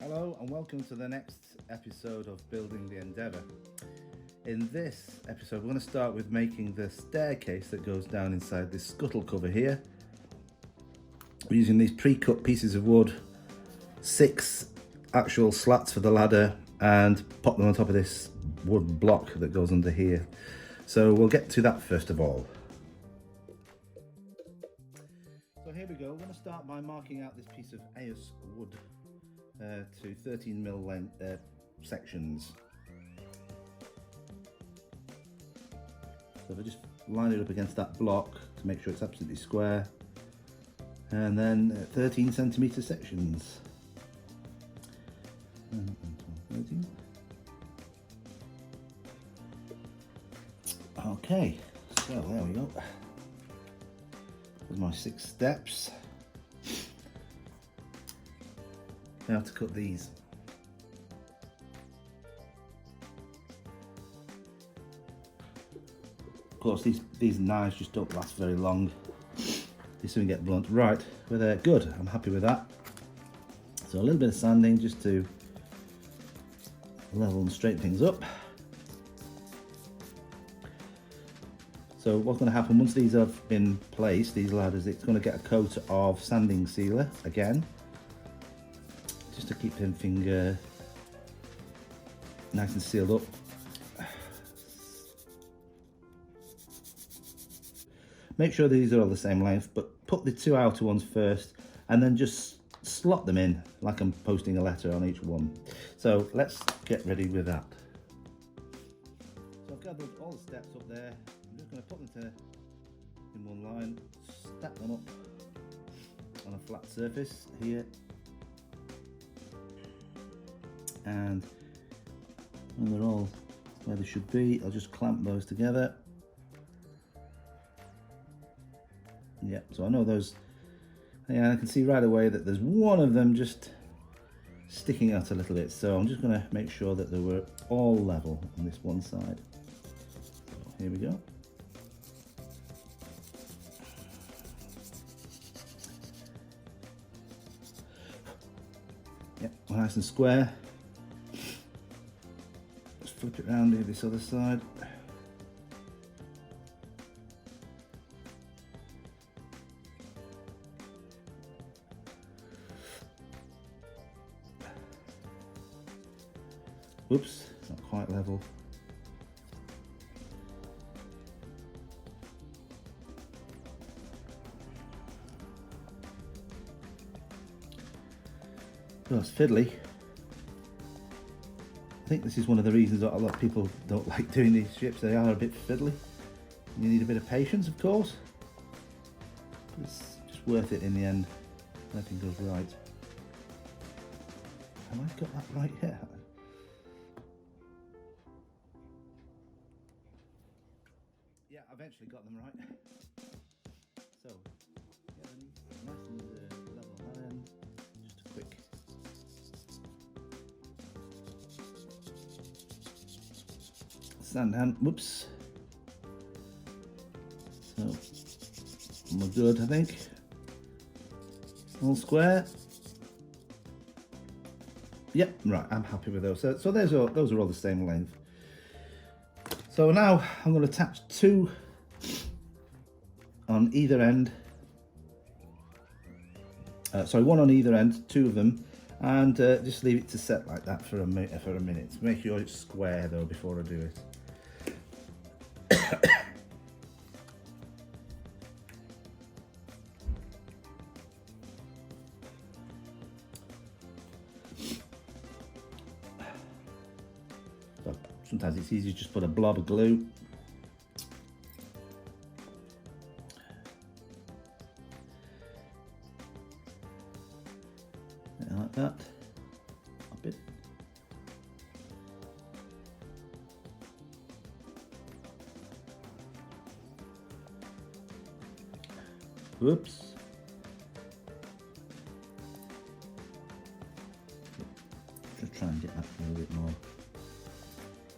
Hello and welcome to the next episode of Building the Endeavour. In this episode we're going to start with making the staircase that goes down inside this scuttle cover here. We're using these pre-cut pieces of wood, 6 actual slats for the ladder, and pop them on top of this wood block that goes under here. So we'll get to that first of all. So here we go, we're going to start by marking out this piece of AUS wood to 13mm length sections. So if I just line it up against that block to make sure it's absolutely square, and then 13cm sections. 13. Okay, so there we go. There's my 6 steps. Now to cut these. Of course, these knives just don't last very long. They soon get blunt. Right, well, they're good. I'm happy with that. So a little bit of sanding just to level and straighten things up. So what's going to happen once these have been placed, these ladders, it's going to get a coat of sanding sealer again, just to keep everything nice and sealed up. Make sure these are all the same length, but put the 2 outer ones first and then just slot them in like I'm posting a letter on each one. So let's get ready with that. So I've gathered all the steps up there. I'm just going to put them in one line, stack them up on a flat surface here, and when they're all where they should be, I'll just clamp those together. Yeah, so I know those, yeah, I can see right away that there's one of them just sticking out a little bit, so I'm just going to make sure that they were all level on this one side. So here we go. Yep, nice and square. Let's flip it around to this other side. Whoops, not quite level. Oh, it's fiddly. I think this is one of the reasons that a lot of people don't like doing these ships. They are a bit fiddly. You need a bit of patience, of course. But it's just worth it in the end. Everything goes right. Have I got that right here? Yeah, I eventually got them right. So, get them nice and level iron. Just a quick. Sand down. Whoops. So, we're good, I think. All square. Yep, right. I'm happy with those. So those are all the same length. So now I'm going to attach 2 on either end. Sorry, 1 on either end, 2 of them, and just leave it to set like that for a minute. Make sure it's square though before I do it. So sometimes it's easy to just put a blob of glue. Like that. Up it. Whoops. Just try and get that a little bit more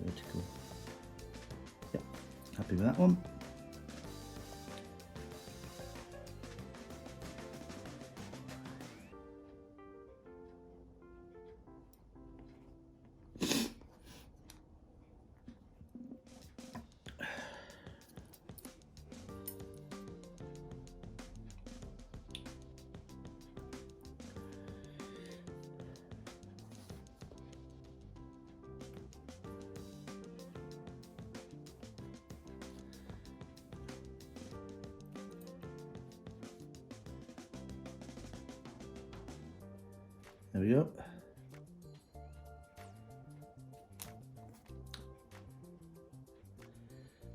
vertical. Yep, happy with that one. There we go.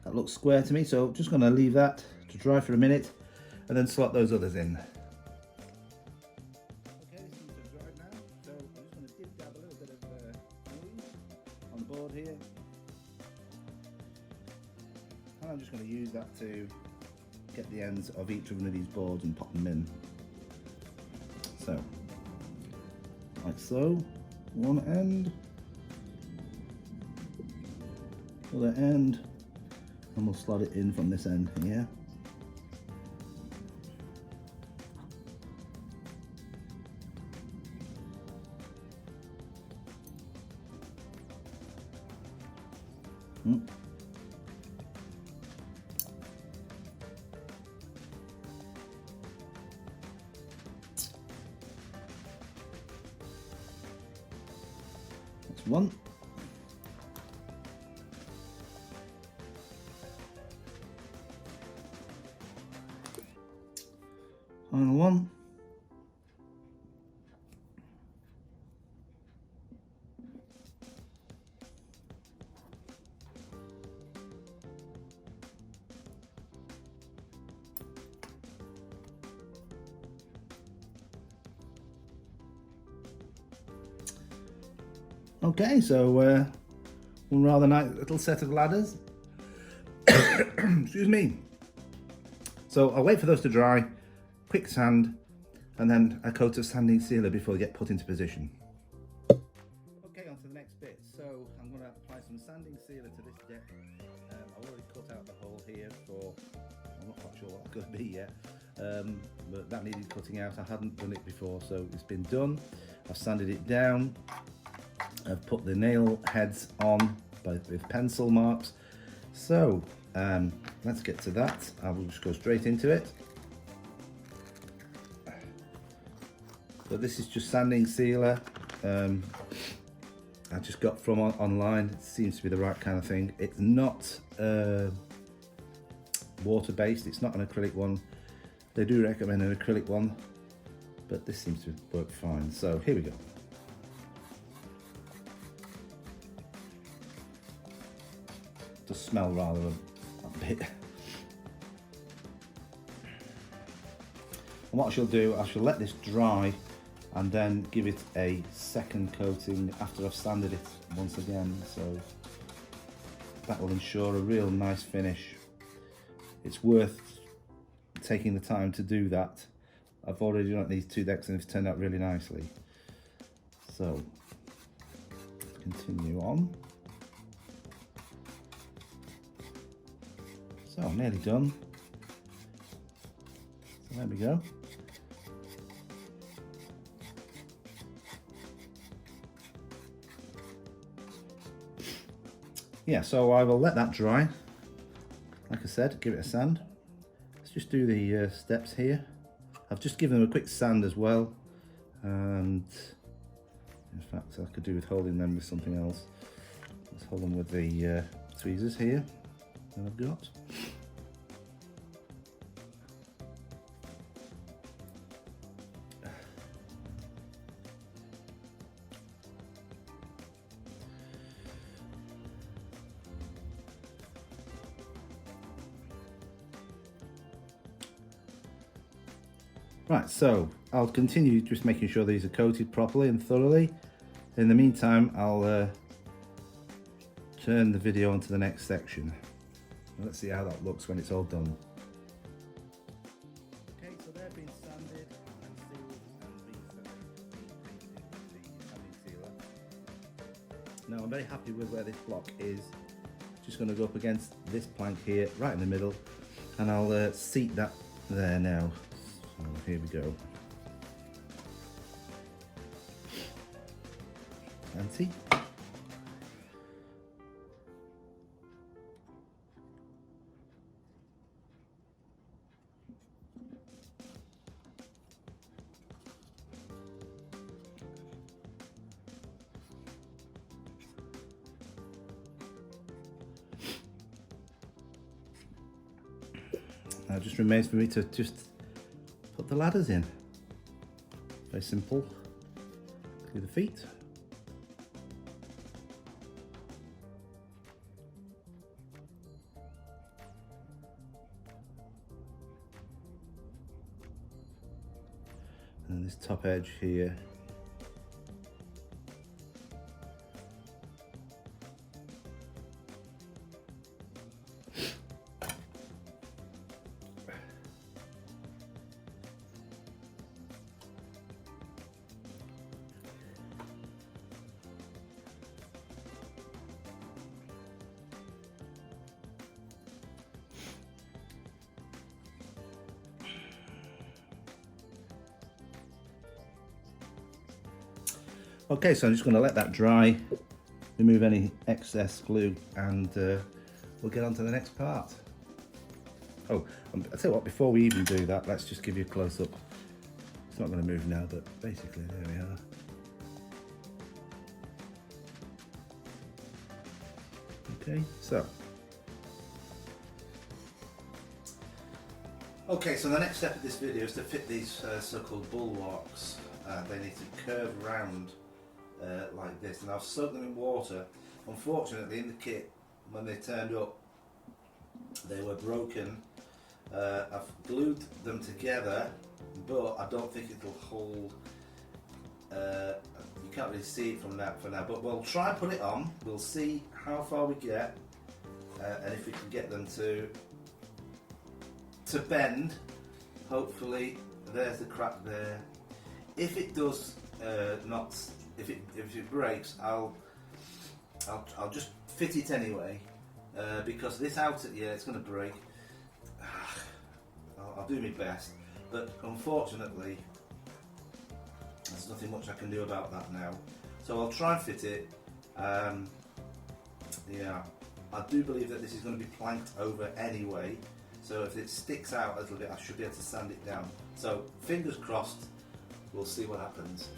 That looks square to me, so just going to leave that to dry for a minute and then slot those others in. Okay, this seems to have dried now, so I'm just going to dip dab a little bit of glue on the board here. And I'm just going to use that to get the ends of each one of these boards and pop them in. So, like so, one end, other end, and we'll slot it in from this end here. That's one. Final one. Okay, so one rather nice little set of ladders. Excuse me. So I'll wait for those to dry, quick sand, and then a coat of sanding sealer before they get put into position. Okay, on to the next bit. So I'm going to apply some sanding sealer to this deck. I've already cut out the hole here for, I'm not quite sure what it's going to be yet, but that needed cutting out. I hadn't done it before, so it's been done. I've sanded it down. I've put the nail heads on with pencil marks. So let's get to that. I will just go straight into it. So this is just sanding sealer. I just got from online. It seems to be the right kind of thing. It's not water-based. It's not an acrylic one. They do recommend an acrylic one, but this seems to work fine. So here we go. Does smell rather a bit. And what I shall do, I shall let this dry and then give it a second coating after I've sanded it once again, so that will ensure a real nice finish. It's worth taking the time to do that. I've already done these two decks and it's turned out really nicely. So continue on. So I'm nearly done. So there we go. Yeah, so I will let that dry. Like I said, give it a sand. Let's just do the steps here. I've just given them a quick sand as well. And in fact, I could do with holding them with something else. Let's hold them with the tweezers here that I've got. Right, so I'll continue just making sure these are coated properly and thoroughly. In the meantime, I'll turn the video on to the next section. Let's see how that looks when it's all done. Okay, so they've been sanded and sealed and repainted with the sanding sealer. Now I'm very happy with where this block is. Just going to go up against this plank here, right in the middle, and I'll seat that there now. So here we go. Fancy. Now it just remains for me to just put the ladders in. Very simple. do the feet. And this top edge here. Okay, so I'm just going to let that dry, remove any excess glue, and we'll get on to the next part. Oh, I'll tell you what, before we even do that, let's just give you a close-up. It's not going to move now, but basically, there we are. Okay, so. Okay, so the next step of this video is to fit these so-called bulwarks. They need to curve round like this, and I've soaked them in water. Unfortunately, in the kit, when they turned up, they were broken. I've glued them together, but I don't think it'll hold. You can't really see it from that for now, but we'll try and put it on. We'll see how far we get, and if we can get them to bend. Hopefully, there's the crack there. If it does not, if it breaks, I'll just fit it anyway, because this outer, yeah, it's going to break. I'll do my best, but unfortunately, there's nothing much I can do about that now. So I'll try and fit it. Yeah, I do believe that this is going to be planked over anyway. So if it sticks out a little bit, I should be able to sand it down. So fingers crossed. We'll see what happens.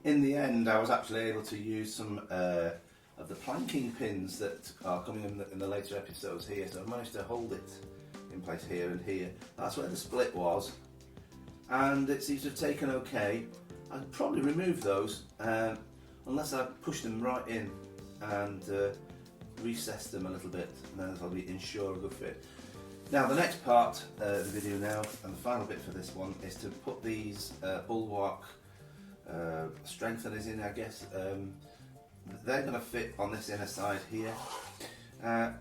In the end, I was actually able to use some of the planking pins that are coming in the later episodes here, so I've managed to hold it in place here and here. That's where the split was, and it seems to have taken okay. I'd probably remove those unless I push them right in and recess them a little bit, and then I'll ensure a good fit. Now the next part of the video now, and the final bit for this one, is to put these bulwark strengtheners in, I guess. They're going to fit on this inner side here. I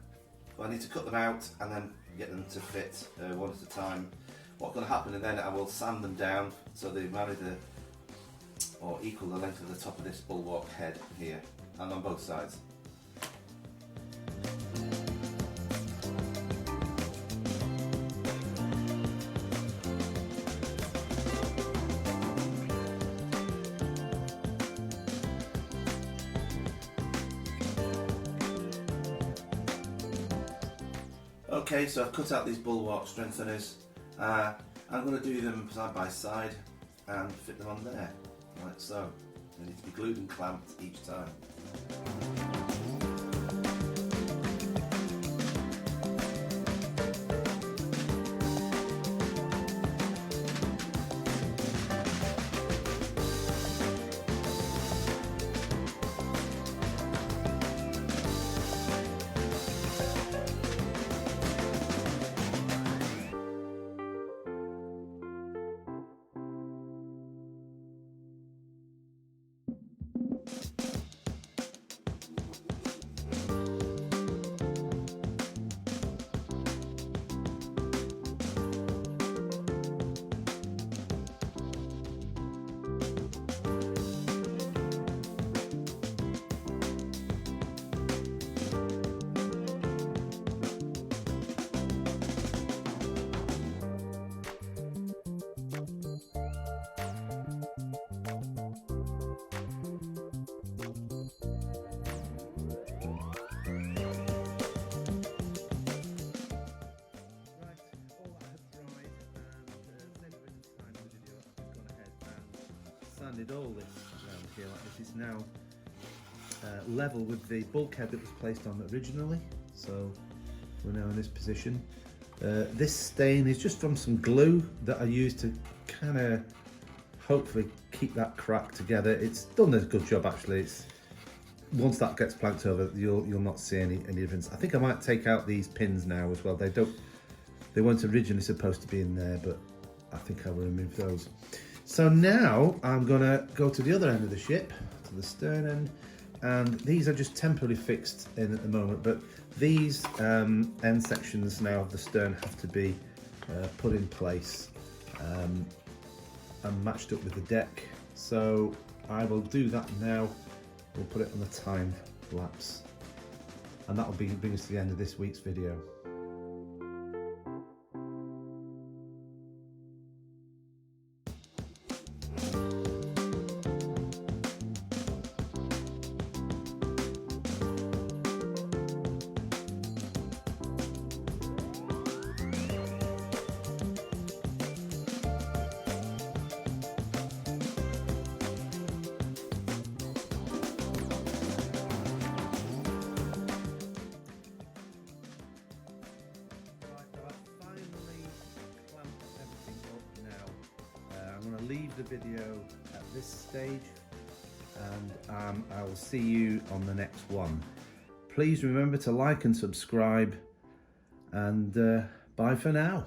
need to cut them out and then get them to fit one at a time. What's going to happen, and then I will sand them down so they marry or equal the length of the top of this bulwark head here, and on both sides. Okay, so I've cut out these bulwark strengtheners. I'm going to do them side by side and fit them on there, like so. They need to be glued and clamped each time. sanded all this around here like this. It's now level with the bulkhead that was placed on originally, so we're now in this position. This stain is just from some glue that I used to kind of hopefully keep that crack together. It's done a good job actually. It's once that gets planked over, you'll not see any difference. I think I might take out these pins now as well. They weren't originally supposed to be in there, but I think I will remove those. So now I'm gonna go to the other end of the ship, to the stern end, and these are just temporarily fixed in at the moment, but these end sections now of the stern have to be put in place and matched up with the deck. So I will do that now. We'll put it on the time lapse, and that will bring us to the end of this week's video. I'm going to leave the video at this stage, and I will see you on the next one. Please remember to like and subscribe, and bye for now.